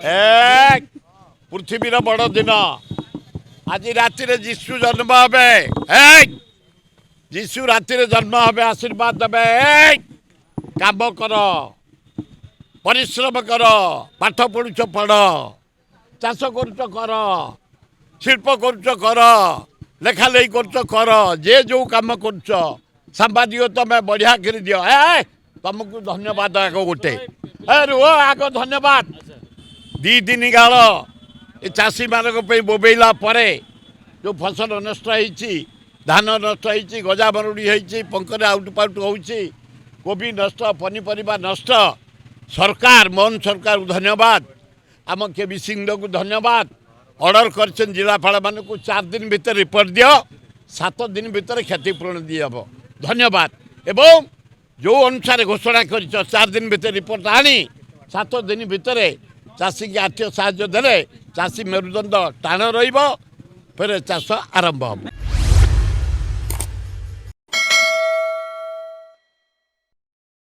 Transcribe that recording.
এক পৃথিবীর বড় দিন আজি রাতে যিশু জন্ম হবে। এক যিশু রাতে জন্ম হবে, আশীর্বাদ দেবে। এক কাম কর, পরিশ্রম কর, পাঠ পড়ুছ পড়, চাষ করুছ কর, শিল্প করুছ কর, লেখালেখি করুছ কর, যে যে কাম করুছ সাংবাদিক তুমি বঢ়িয়া করে দিও। तुमको धन्यवाद आग गोटे रुह आग धन्यवाद दी दिन काल ये चाषी मान बोबेला जो फसल नष्ट हो धान नष्ट हो गजा मरुड़ी हो पंखरे आउटपाउट हो कोबी नष्ट पनीपरिया नष्ट सरकार मोहन सरकार को धन्यवाद आम केबी सिंह को धन्यवाद ऑर्डर कर जिलापाल मान को 4 दिन भीतर रिपोर्ट दियो 7 दिन भीतर क्षतिपूरण दिहब धन्यवाद एवं जो अनुसार घोषणा कर 4 दिन भीतर रिपोर्ट आनी 7 दिन भीतर चाषी की आर्थिक साहाय्य देले चाषी मेरुदंड टाण रहिब फिर चाष आरंभ हम।